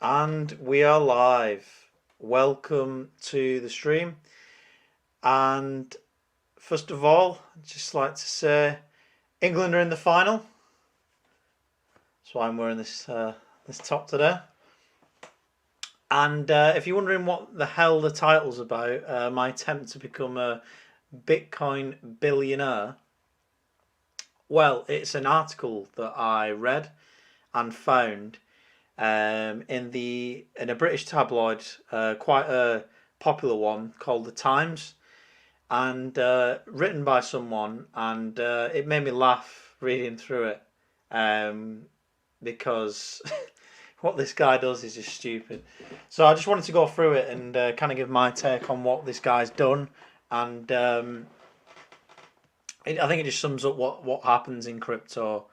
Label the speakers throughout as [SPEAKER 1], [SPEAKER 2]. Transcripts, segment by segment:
[SPEAKER 1] And we are live. Welcome to the stream. And first of all, I'd just like to say England are in the final. That's why I'm wearing this top today. And if you're wondering what the hell the title's about, my attempt to become a Bitcoin billionaire, well, it's an article that I read and found in a British tabloid, quite a popular one called The Times, and written by someone, and it made me laugh reading through it, because what this guy does is just stupid. So I just wanted to go through it and kind of give my take on what this guy's done, and I think it just sums up what happens in crypto,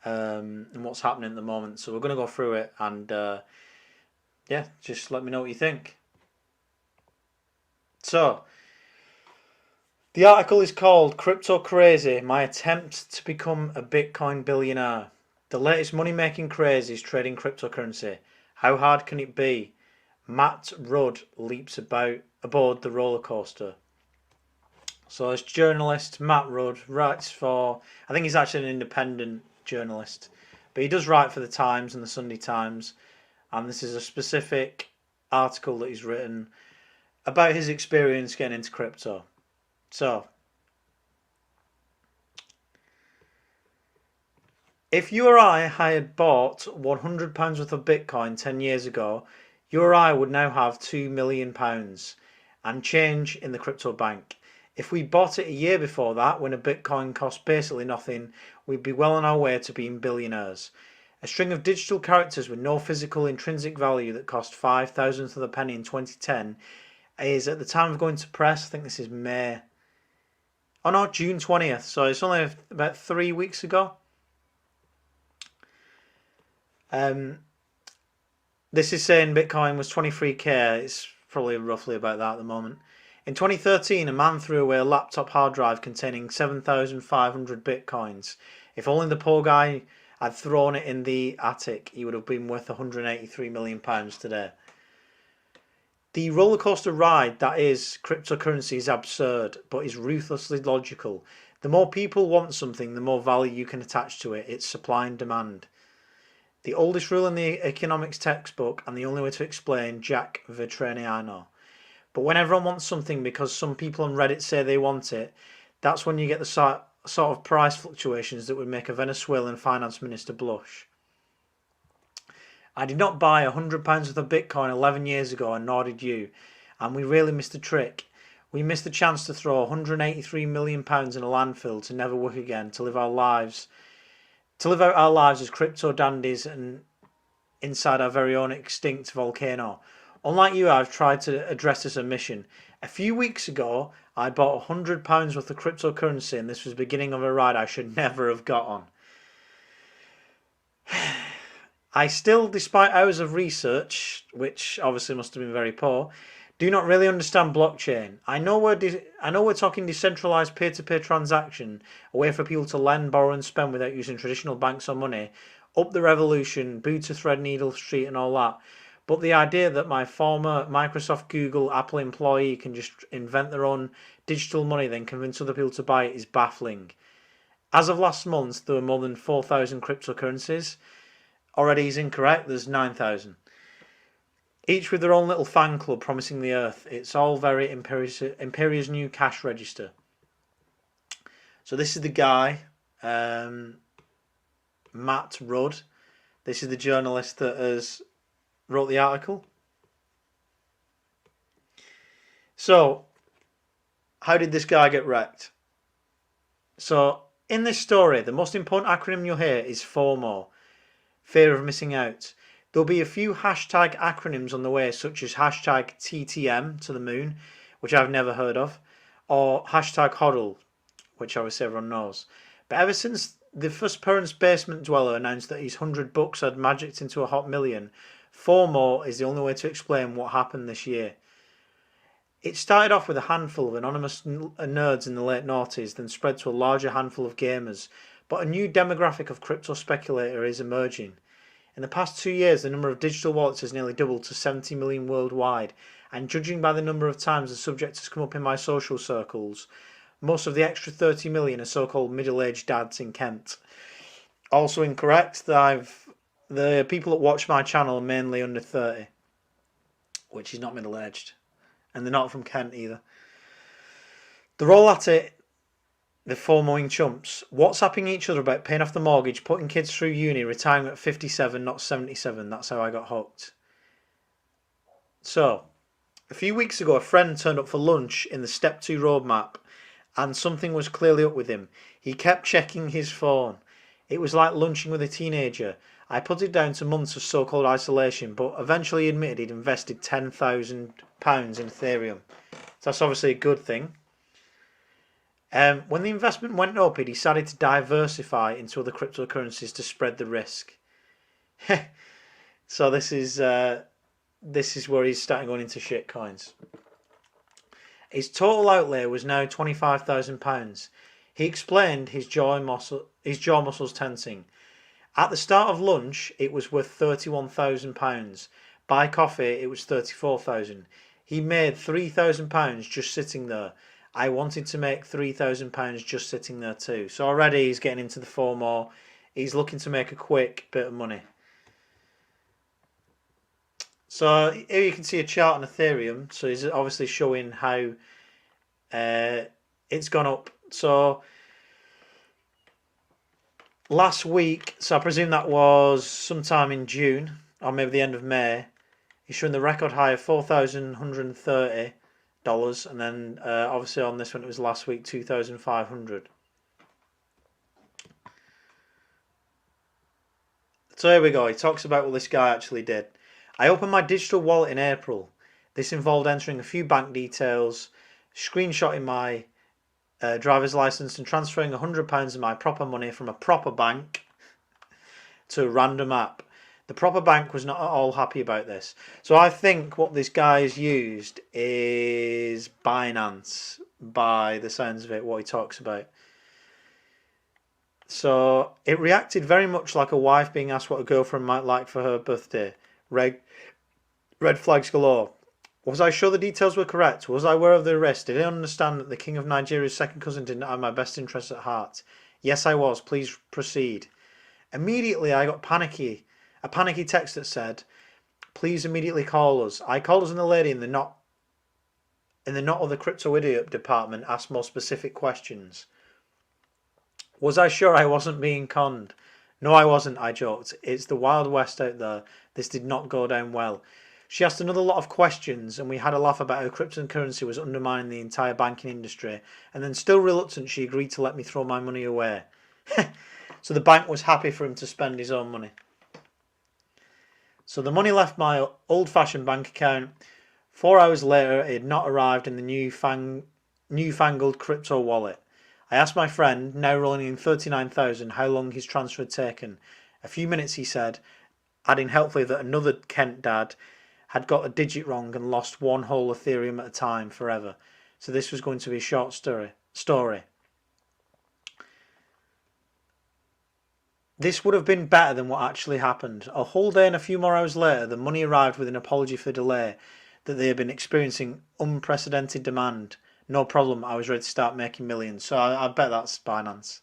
[SPEAKER 1] and what's happening at the moment. So we're going to go through it and yeah, just let me know what you think. So the article is called Crypto Crazy, My Attempt to Become a Bitcoin Billionaire. The latest money-making craze is trading cryptocurrency. How hard can it be? Matt Rudd leaps aboard the roller coaster. So as journalist, Matt Rudd writes for, I think he's actually an independent journalist, but he does write for the Times and the Sunday Times, and this is a specific article that he's written about his experience getting into crypto. So, if you or I had bought £100 worth of Bitcoin 10 years ago, you or I would now have £2 million and change in the crypto bank. If we bought it a year before that, when a Bitcoin cost basically nothing, we'd be well on our way to being billionaires. A string of digital characters with no physical intrinsic value that cost 5 thousandths of a penny in 2010 is, at the time of going to press, I think this is May. Oh no, June 20th, so it's only about 3 weeks ago. This is saying Bitcoin was 23k, it's probably roughly about that at the moment. In 2013, a man threw away a laptop hard drive containing 7,500 bitcoins. If only the poor guy had thrown it in the attic, he would have been worth £183 million today. The rollercoaster ride that is cryptocurrency is absurd, but is ruthlessly logical. The more people want something, the more value you can attach to it. It's supply and demand. The oldest rule in the economics textbook, and the only way to explain Jack Vetraniano. But when everyone wants something because some people on Reddit say they want it, that's when you get the sort of price fluctuations that would make a Venezuelan finance minister blush. I did not buy £100 worth of Bitcoin 11 years ago, and nor did you. And we really missed the trick. We missed the chance to throw £183 million in a landfill to never work again, to live out our lives as crypto dandies and inside our very own extinct volcano. Unlike you, I've tried to address this omission. A few weeks ago, I bought £100 worth of cryptocurrency, and this was the beginning of a ride I should never have got on. I still, despite hours of research, which obviously must have been very poor, do not really understand blockchain. I know we're talking decentralized peer-to-peer transaction, a way for people to lend, borrow, and spend without using traditional banks or money, up the revolution, boot to Threadneedle Street, and all that. But the idea that my former Microsoft, Google, Apple employee can just invent their own digital money, then convince other people to buy it, is baffling. As of last month, there were more than 4,000 cryptocurrencies. Already he's incorrect, there's 9,000. Each with their own little fan club promising the earth. It's all very Imperia's new cash register. So this is the guy, Matt Rudd. This is the journalist that has wrote the article. So, how did this guy get wrecked? So, in this story, the most important acronym you'll hear is FOMO, fear of missing out. There'll be a few hashtag acronyms on the way, such as hashtag TTM to the moon, which I've never heard of, or hashtag HODL, which obviously everyone knows. But ever since the first parent's basement dweller announced that his $100 had magicked into a hot million, FOMO is the only way to explain what happened this year. It started off with a handful of anonymous nerds in the late noughties, then spread to a larger handful of gamers, but a new demographic of crypto speculator is emerging. In the past 2 years, the number of digital wallets has nearly doubled to 70 million worldwide, and judging by the number of times the subject has come up in my social circles, most of the extra 30 million are so-called middle-aged dads in Kent. Also incorrect. The people that watch my channel are mainly under 30, which is not middle-aged, and they're not from Kent either. They're all at it. The four mowing chumps, WhatsApping each other about paying off the mortgage, putting kids through uni, retiring at 57, not 77. That's how I got hooked. So, a few weeks ago, a friend turned up for lunch in the Step 2 roadmap, and something was clearly up with him. He kept checking his phone. It was like lunching with a teenager. I put it down to months of so-called isolation, but eventually admitted he'd invested £10,000 in Ethereum. So that's obviously a good thing. When the investment went up, he decided to diversify into other cryptocurrencies to spread the risk. So this is where he's starting going into shit coins. His total outlay was now £25,000. He explained his jaw muscles tensing. At the start of lunch, it was worth £31,000. By coffee, it was £34,000. He made £3,000 just sitting there. I wanted to make £3,000 just sitting there too. So already he's getting into the FOMO. He's looking to make a quick bit of money. So here you can see a chart on Ethereum. So he's obviously showing how it's gone up. So last week, so I presume that was sometime in June or maybe the end of May, he's showing the record high of $4,130. And then obviously on this one it was last week 2,500. So here we go. He talks about what this guy actually did. I opened my digital wallet in April. This involved entering a few bank details, screenshotting my driver's license, and transferring £100 of my proper money from a proper bank to a random app. The proper bank was not at all happy about this. So I think what this guy's used is Binance, by the sounds of it, what he talks about. So it reacted very much like a wife being asked what a girlfriend might like for her birthday. Red flags galore. Was I sure the details were correct? Was I aware of the risk? Did I understand that the King of Nigeria's second cousin did not have my best interests at heart? Yes, I was. Please proceed. Immediately I got panicky. A panicky text that said, please immediately call us. I called us and the lady in the not other crypto idiot department asked more specific questions. Was I sure I wasn't being conned? No, I wasn't, I joked. It's the Wild West out there. This did not go down well. She asked another lot of questions and we had a laugh about how cryptocurrency was undermining the entire banking industry, and then still reluctant she agreed to let me throw my money away. So the bank was happy for him to spend his own money. So the money left my old-fashioned bank account. 4 hours later, it had not arrived in the newfangled crypto wallet. I asked my friend, now rolling in 39,000, how long his transfer had taken. A few minutes, he said, adding helpfully that another Kent dad had got a digit wrong and lost one whole Ethereum at a time forever. So this was going to be a short story. This would have been better than what actually happened. A whole day and a few more hours later, the money arrived with an apology for delay, that they had been experiencing unprecedented demand. No problem, I was ready to start making millions. So I bet that's Binance.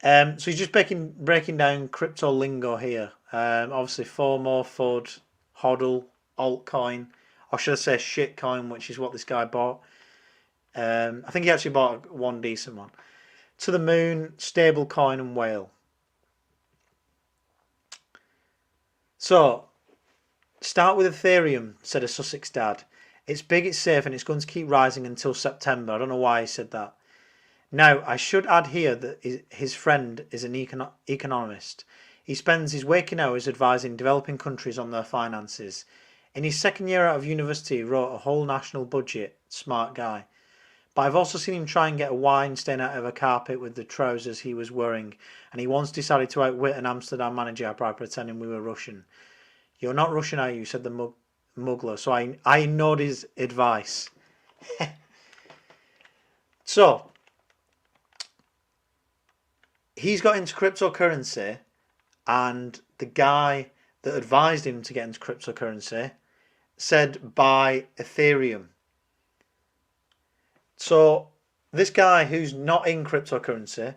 [SPEAKER 1] So he's just breaking down crypto lingo here. Obviously FOMO, FUD, HODL, altcoin, or should I say shitcoin, which is what this guy bought. I think he actually bought one decent one. To the moon, stablecoin, and whale. So, start with Ethereum, said a Sussex dad. It's big, it's safe, and it's going to keep rising until September. I don't know why he said that. Now, I should add here that his friend is an economist. He spends his waking hours advising developing countries on their finances. In his second year out of university, he wrote a whole national budget. Smart guy. But I've also seen him try and get a wine stain out of a carpet with the trousers he was wearing, and he once decided to outwit an Amsterdam manager by pretending we were Russian. You're not Russian, are you? Said the muggler. So I ignored his advice. So, he's got into cryptocurrency and the guy that advised him to get into cryptocurrency said buy Ethereum. So this guy who's not in cryptocurrency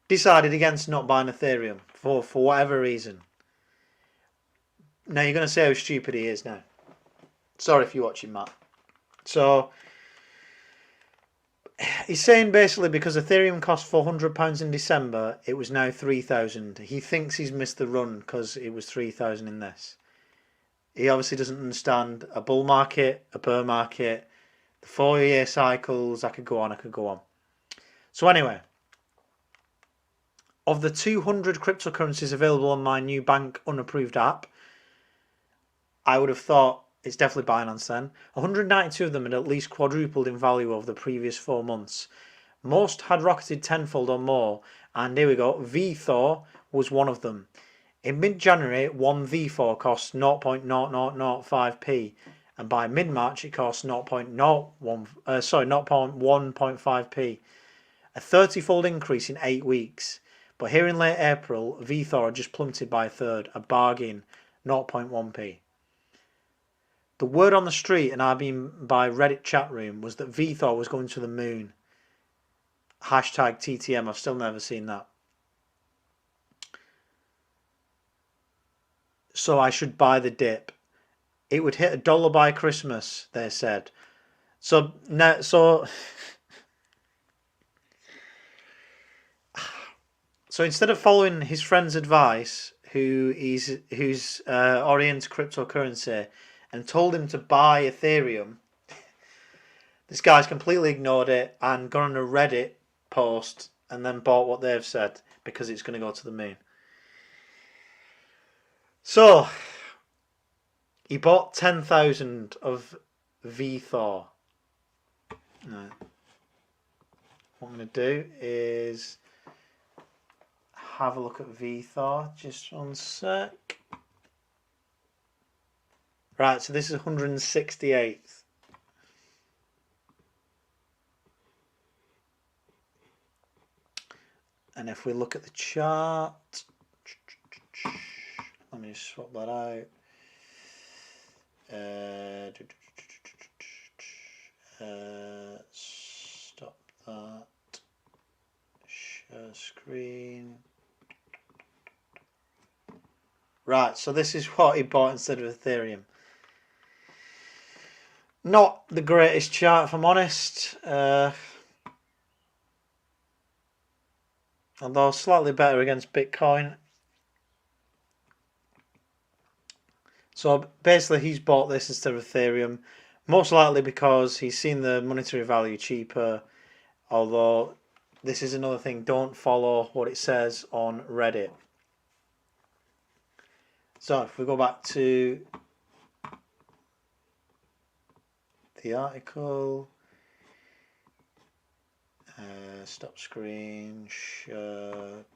[SPEAKER 1] decided against not buying Ethereum for whatever reason. Now you're going to say how stupid he is now. Sorry if you're watching, Matt. So he's saying basically because Ethereum cost £400 in December, it was now 3,000. He thinks he's missed the run because it was 3,000 in this. He obviously doesn't understand a bull market, a bear market, the 4-year cycles. I could go on. So anyway, of the 200 cryptocurrencies available on my new bank unapproved app, I would have thought it's definitely Binance then. 192 of them had at least quadrupled in value over the previous 4 months. Most had rocketed tenfold or more, and here we go, VThor was one of them. In mid-January, one VThor cost 0.0005p, and by mid-March it cost 0.1.5p. A 30-fold increase in 8 weeks. But here in late April, VThor had just plummeted by a third, a bargain, 0.1p. The word on the street, and I've been by Reddit chat room, was that VThor was going to the moon. Hashtag TTM, I've still never seen that. So I should buy the dip. It would hit $1 by Christmas, they said. So instead of following his friend's advice, who's oriented cryptocurrency, and told him to buy Ethereum, this guy's completely ignored it and gone on a Reddit post and then bought what they've said because it's going to go to the moon. So he bought 10,000 of VThor. Right. What I'm going to do is have a look at VThor. Just one sec. Right, so this is 168th. And if we look at the chart, let me just swap that out. Stop that. Share screen. Right, so this is what he bought instead of Ethereum. Not the greatest chart, if I'm honest. Although slightly better against Bitcoin. So basically he's bought this instead of Ethereum. Most likely because he's seen the monetary value cheaper. Although this is another thing, don't follow what it says on Reddit. So if we go back to the article, stop screen, share,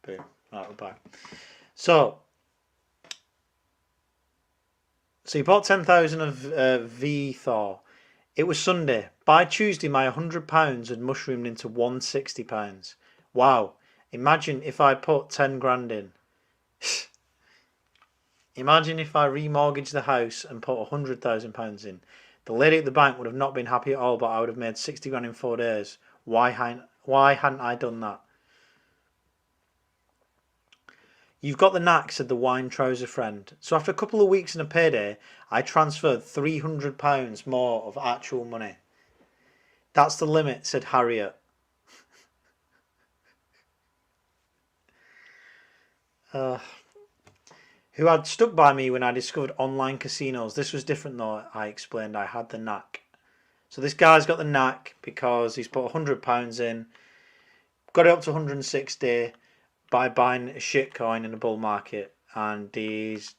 [SPEAKER 1] boom, right, we're back. So you bought 10,000 of VThor. It was Sunday. By Tuesday, my £100 had mushroomed into £160. Wow. Imagine if I put 10 grand in. Imagine if I remortgaged the house and put £100,000 in. The lady at the bank would have not been happy at all, but I would have made 60 grand in 4 days. Why hadn't I done that? You've got the knack, said the wine trouser friend. So after a couple of weeks and a payday, I transferred £300 more of actual money. That's the limit, said Harriet. Who had stuck by me when I discovered online casinos. This was different though, I explained. I had the knack. So this guy's got the knack because he's put £100 in, got it up to 160 by buying a shit coin in a bull market, and he's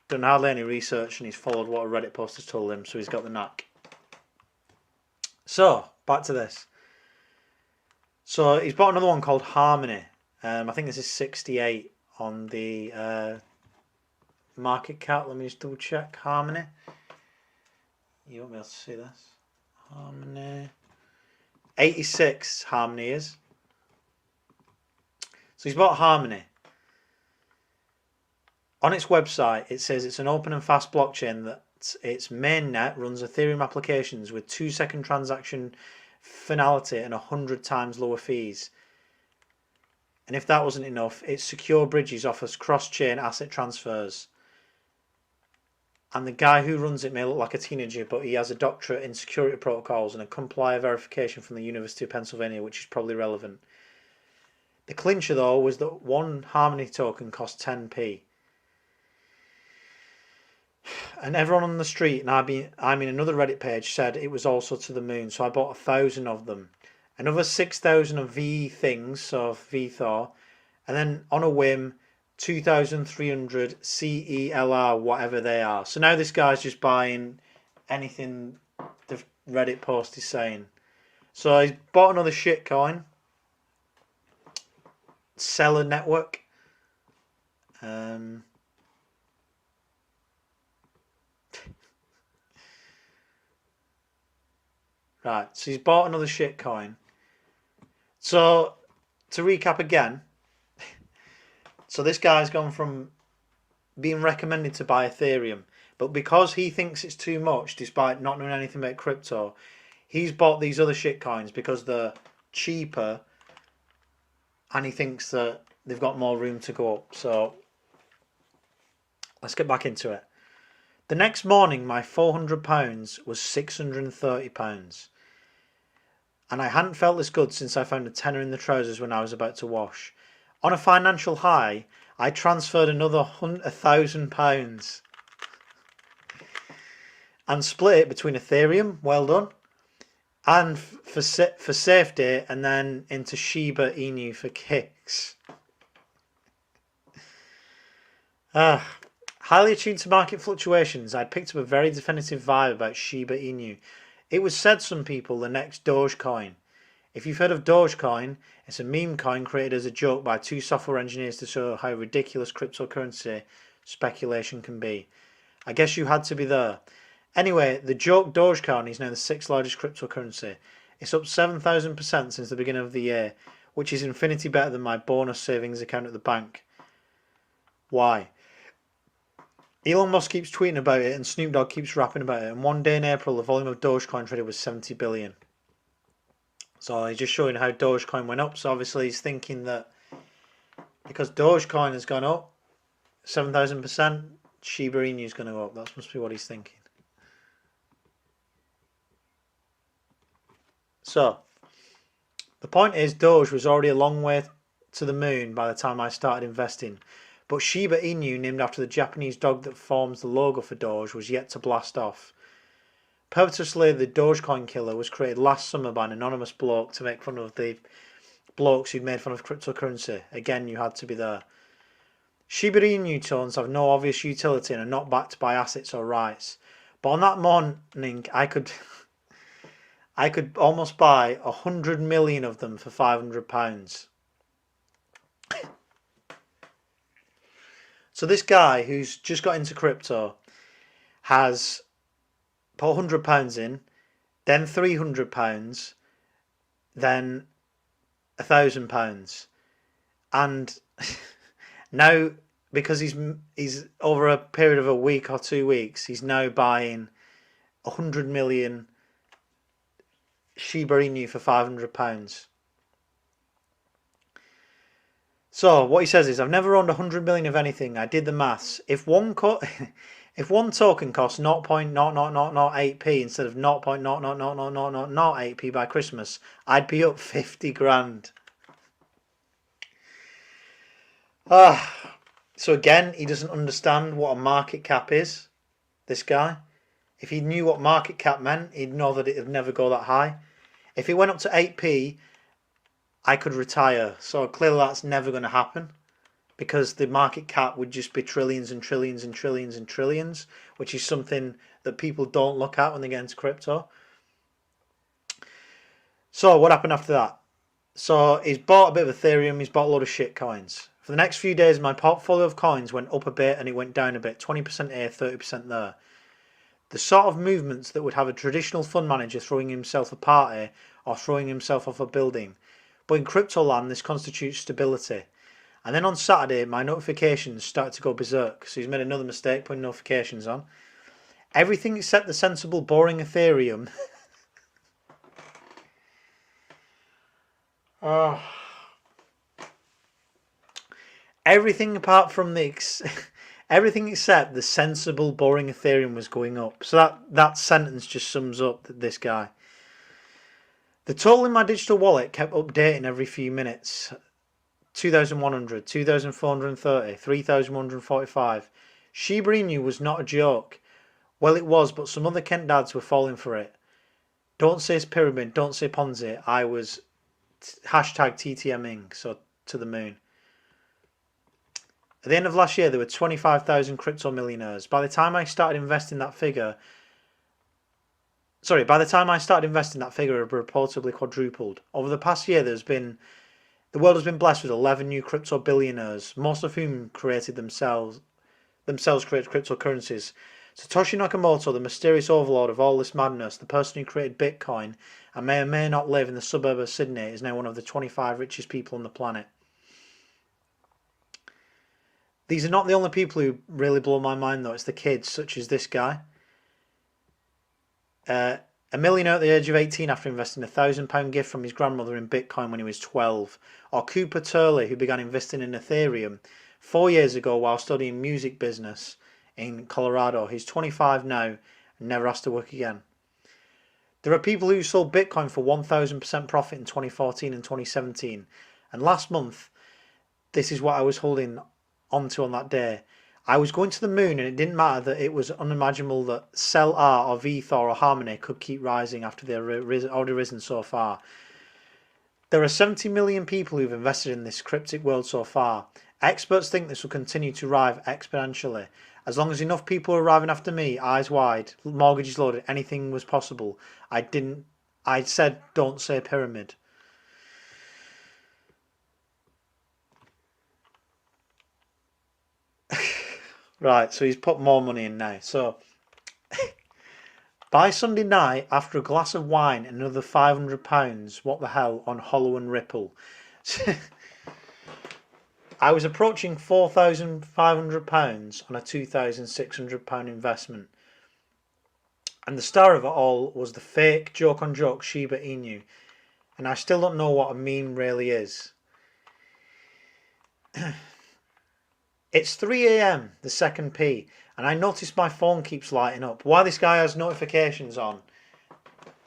[SPEAKER 1] done hardly any research and he's followed what a Reddit post has told him, so he's got the knack. So, back to this. So he's bought another one called Harmony. I think this is 68 on the market cap. Let me just double check. Harmony. You won't be able to see this. Harmony. 86 Harmony is. So he's bought Harmony. On its website, it says it's an open and fast blockchain that its mainnet runs Ethereum applications with 2-second transaction finality and 100 times lower fees. And if that wasn't enough, its secure bridges offers cross-chain asset transfers. And the guy who runs it may look like a teenager, but he has a doctorate in security protocols and a complier verification from the University of Pennsylvania, which is probably relevant. The clincher, though, was that one Harmony token cost 10p. And everyone on the street, and I mean another Reddit page, said it was also to the moon, so I bought 1,000 of them. Another 6,000 of V things, so VThor, and then on a whim, 2,300 CELR, whatever they are. So now this guy's just buying anything the Reddit post is saying. So he's bought another shitcoin. Seller network. Right, so he's bought another shitcoin. So, to recap again, so this guy's gone from being recommended to buy Ethereum, but because he thinks it's too much, despite not knowing anything about crypto, he's bought these other shitcoins because they're cheaper, and he thinks that they've got more room to go up. So, let's get back into it. The next morning, my £400 was £630. And I hadn't felt this good since I found a tenner in the trousers when I was about to wash. On a financial high, I transferred another £1,000 and split it between Ethereum, well done, and for safety, and then into Shiba Inu for kicks. Highly attuned to market fluctuations, I'd picked up a very definitive vibe about Shiba Inu. It was said some people the next Dogecoin. If you've heard of Dogecoin, it's a meme coin created as a joke by two software engineers to show how ridiculous cryptocurrency speculation can be. I guess you had to be there. Anyway, the joke Dogecoin is now the 6th largest cryptocurrency. It's up 7,000% since the beginning of the year, which is infinity better than my bonus savings account at the bank. Why? Elon Musk keeps tweeting about it and Snoop Dogg keeps rapping about it, and one day in April the volume of Dogecoin traded was 70 billion. So he's just showing how Dogecoin went up. So obviously he's thinking that because Dogecoin has gone up 7,000%, Shiba Inu is going to go up. That must be what he's thinking. So the point is, Doge was already a long way to the moon by the time I started investing. But Shiba Inu, named after the Japanese dog that forms the logo for Doge, was yet to blast off. Purposely, the Dogecoin killer was created last summer by an anonymous bloke to make fun of the blokes who'd made fun of cryptocurrency. Again, you had to be there. Shiba Inu tokens have no obvious utility and are not backed by assets or rights. But on that morning, I could almost buy 100 million of them for £500. So this guy who's just got into crypto has put £100 in, then £300, then £1,000, and now because he's over a period of a week or 2 weeks, he's now buying 100 million Shiba Inu for £500. So what he says is, I've never owned 100 million of anything. I did the maths. If one token costs 0.00008p instead of 0.00008p by Christmas, I'd be up 50 grand. So again, he doesn't understand what a market cap is, this guy. If he knew what market cap meant, he'd know that it would never go that high. If it went up to 8p, I could retire. So clearly that's never going to happen, because the market cap would just be trillions and trillions and trillions and trillions, which is something that people don't look at when they get into crypto. So what happened after that? So he's bought a bit of Ethereum, he's bought a load of shit coins. For the next few days, my portfolio of coins went up a bit and it went down a bit, 20% here, 30% there. The sort of movements that would have a traditional fund manager throwing himself a party or throwing himself off a building. But in crypto land, this constitutes stability. And then on Saturday, my notifications started to go berserk. So he's made another mistake putting notifications on. Everything except the sensible, boring Ethereum. Oh. Everything apart from the... Everything except the sensible, boring Ethereum was going up. So that sentence just sums up this guy. The total in my digital wallet kept updating every few minutes. 2,100, 2,430, 3,145. Shiba Inu was not a joke. Well, it was, but some other Kent dads were falling for it. Don't say it's pyramid, don't say Ponzi. I was hashtag TTMing, so to the moon. At the end of last year, there were 25,000 crypto millionaires. By the time I started investing that figure, it reportedly quadrupled. Over the past year, the world has been blessed with 11 new crypto billionaires, most of whom created themselves created cryptocurrencies. Satoshi Nakamoto, the mysterious overlord of all this madness, the person who created Bitcoin and may or may not live in the suburb of Sydney, is now one of the 25 richest people on the planet. These are not the only people who really blow my mind, though. It's the kids, such as this guy. A millionaire at the age of 18 after investing a £1,000 gift from his grandmother in Bitcoin when he was 12. Or Cooper Turley, who began investing in Ethereum 4 years ago while studying music business in Colorado. He's 25 now and never has to work again. There are people who sold Bitcoin for 1,000% profit in 2014 and 2017. And last month, this is what I was holding onto on that day. I was going to the moon, and it didn't matter that it was unimaginable that Cell R or VThor or Harmony could keep rising after they've already risen so far. There are 70 million people who've invested in this cryptic world so far. Experts think this will continue to rise exponentially. As long as enough people are arriving after me, eyes wide, mortgages loaded, anything was possible. I said don't say pyramid. Right, so he's put more money in now. So, by Sunday night, after a glass of wine and another £500, what the hell, on Hollow and Ripple. I was approaching £4,500 on a £2,600 investment. And the star of it all was the fake joke-on-joke Shiba Inu. And I still don't know what a meme really is. It's 3 AM, the second P, and I notice my phone keeps lighting up. Why this guy has notifications on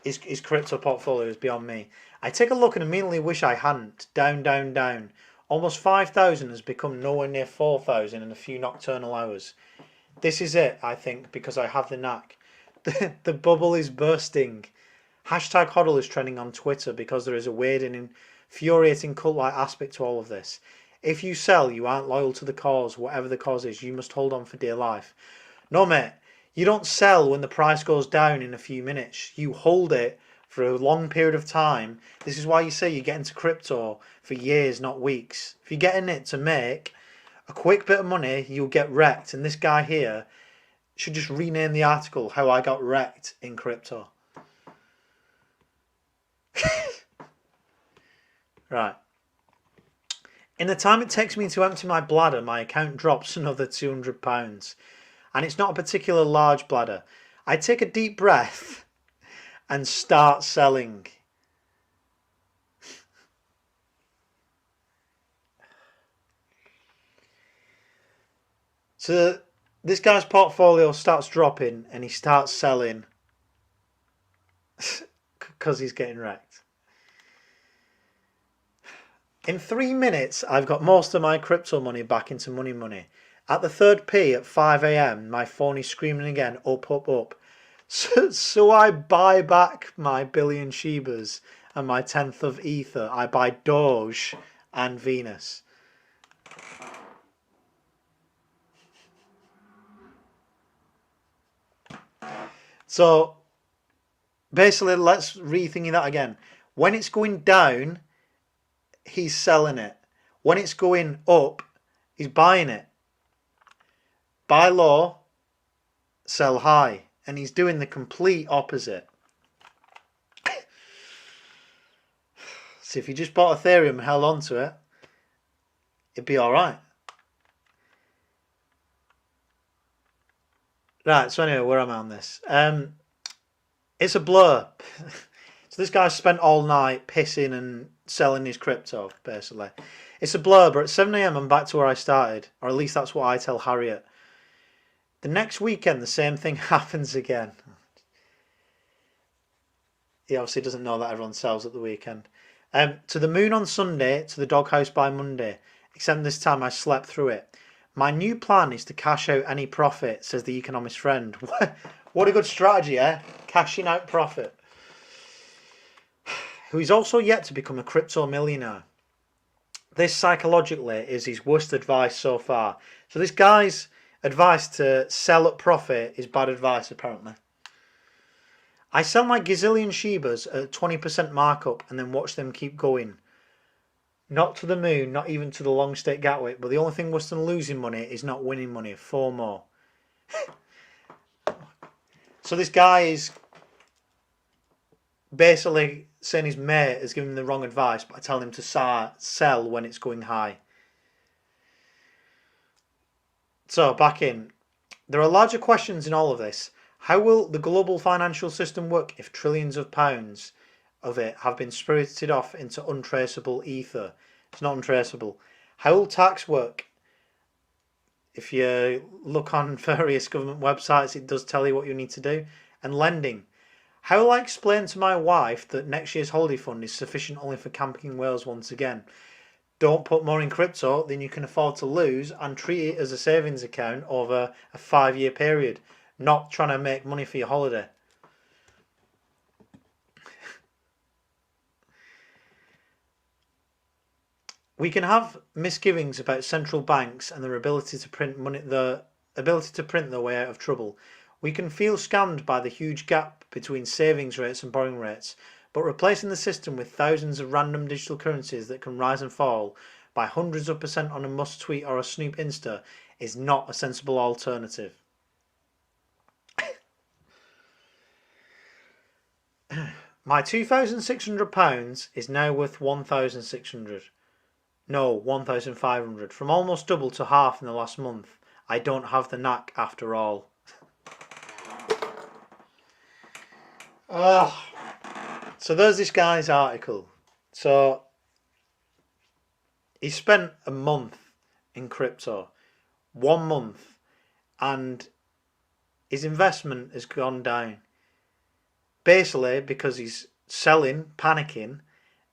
[SPEAKER 1] his crypto portfolio is beyond me. I take a look and immediately wish I hadn't. Down, down, down. Almost 5,000 has become nowhere near 4,000 in a few nocturnal hours. This is it, I think, because I have the knack. The bubble is bursting. Hashtag hodl is trending on Twitter because there is a weird and infuriating cult-like aspect to all of this. If you sell, you aren't loyal to the cause. Whatever the cause is, you must hold on for dear life. No, mate, you don't sell when the price goes down in a few minutes. You hold it for a long period of time. This is why you say you get into crypto for years, not weeks. If you get in it to make a quick bit of money, you'll get wrecked. And this guy here should just rename the article How I Got Wrecked in Crypto. Right. In the time it takes me to empty my bladder, my account drops another £200. And it's not a particular large bladder. I take a deep breath and start selling. So this guy's portfolio starts dropping and he starts selling because he's getting wrecked. In 3 minutes, I've got most of my crypto money back into money. At the third P at 5 AM, my phone is screaming again, up, up, up. So I buy back my billion Shibas and my 10th of Ether. I buy Doge and Venus. So basically, let's rethink that again. When it's going down, he's selling it. When it's going up, he's buying it. Buy low, sell high. And he's doing the complete opposite. So if you just bought Ethereum and held on to it, it'd be alright. Right, so anyway, where am I on this? It's a blur. So this guy spent all night pissing and selling his crypto, basically. It's a blur, but at 7 a.m. I'm back to where I started. Or at least that's what I tell Harriet. The next weekend, the same thing happens again. He obviously doesn't know that everyone sells at the weekend. To the moon on Sunday, to the doghouse by Monday. Except this time I slept through it. My new plan is to cash out any profit, says the economist friend. What a good strategy, eh? Cashing out profit. Who is also yet to become a crypto millionaire. This psychologically is his worst advice so far. So this guy's advice to sell at profit is bad advice, apparently. I sell my gazillion Shibas at 20% markup and then watch them keep going. Not to the moon, not even to the long stake Gatwick, but the only thing worse than losing money is not winning money. 4 more. So this guy is basically saying his mate has given him the wrong advice by telling him to sell when it's going high. So back in. There are larger questions in all of this. How will the global financial system work if trillions of pounds of it have been spirited off into untraceable ether? It's not untraceable. How will tax work? If you look on various government websites, it does tell you what you need to do. And lending. How will I explain to my wife that next year's holiday fund is sufficient only for camping in Wales once again? Don't put more in crypto than you can afford to lose and treat it as a savings account over a 5-year period, not trying to make money for your holiday. We can have misgivings about central banks and their ability to print money, the ability to print their way out of trouble. We can feel scammed by the huge gap between savings rates and borrowing rates, but replacing the system with thousands of random digital currencies that can rise and fall by hundreds of % on a Musk tweet or a Snoop Insta is not a sensible alternative. My £2,600 is now worth 1,600. No, 1,500. From almost double to half in the last month. I don't have the knack after all. So there's this guy's article. So he spent a month in crypto. 1 month. And his investment has gone down. Basically because he's selling, panicking,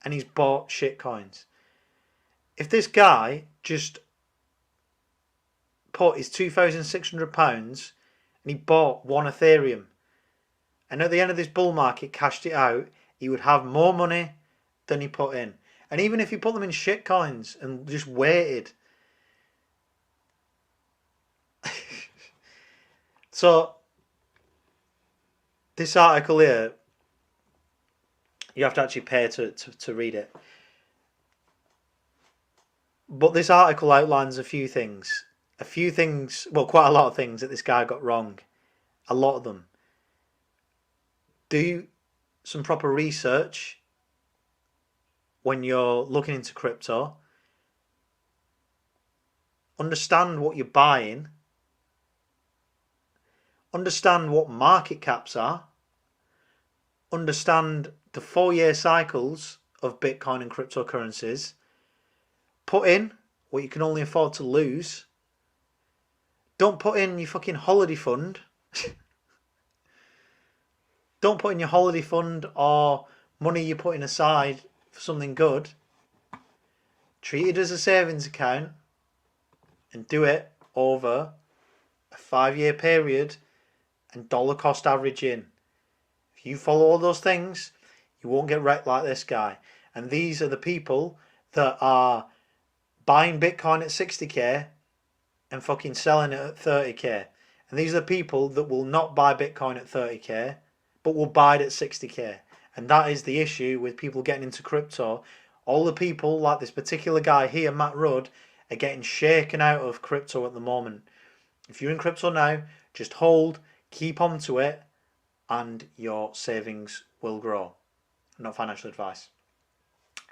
[SPEAKER 1] and he's bought shit coins. If this guy just put his £2,600 and he bought 1 Ethereum, and at the end of this bull market cashed it out, he would have more money than he put in. And even if he put them in shit coins and just waited. So this article here, you have to actually pay to read it. But this article outlines a few things. Well, quite a lot of things that this guy got wrong. A lot of them. Do some proper research when you're looking into crypto. Understand what you're buying. Understand what market caps are. Understand the 4-year cycles of Bitcoin and cryptocurrencies. Put in what you can only afford to lose. Don't put in your fucking holiday fund. Don't put in your holiday fund or money you're putting aside for something good. Treat it as a savings account and do it over a 5-year period and dollar cost averaging. If you follow all those things, you won't get wrecked like this guy. And these are the people that are buying Bitcoin at 60k and fucking selling it at 30k. And these are the people that will not buy Bitcoin at 30k, but will buy it at 60k. And that is the issue with people getting into crypto. All the people, like this particular guy here, Matt Rudd, are getting shaken out of crypto at the moment. If you're in crypto now, just hold, keep on to it, and your savings will grow. Not financial advice.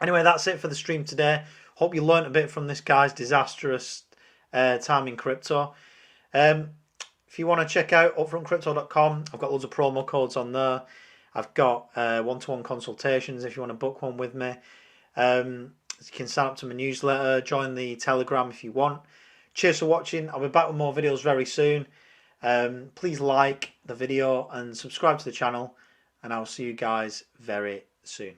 [SPEAKER 1] Anyway, that's it for the stream today. Hope you learnt a bit from this guy's disastrous time in crypto. If you want to check out upfrontcrypto.com, I've got loads of promo codes on there. I've got one-to-one consultations if you want to book one with me. You can sign up to my newsletter, join the Telegram if you want. Cheers for watching. I'll be back with more videos very soon. Please like the video and subscribe to the channel, and I'll see you guys very soon.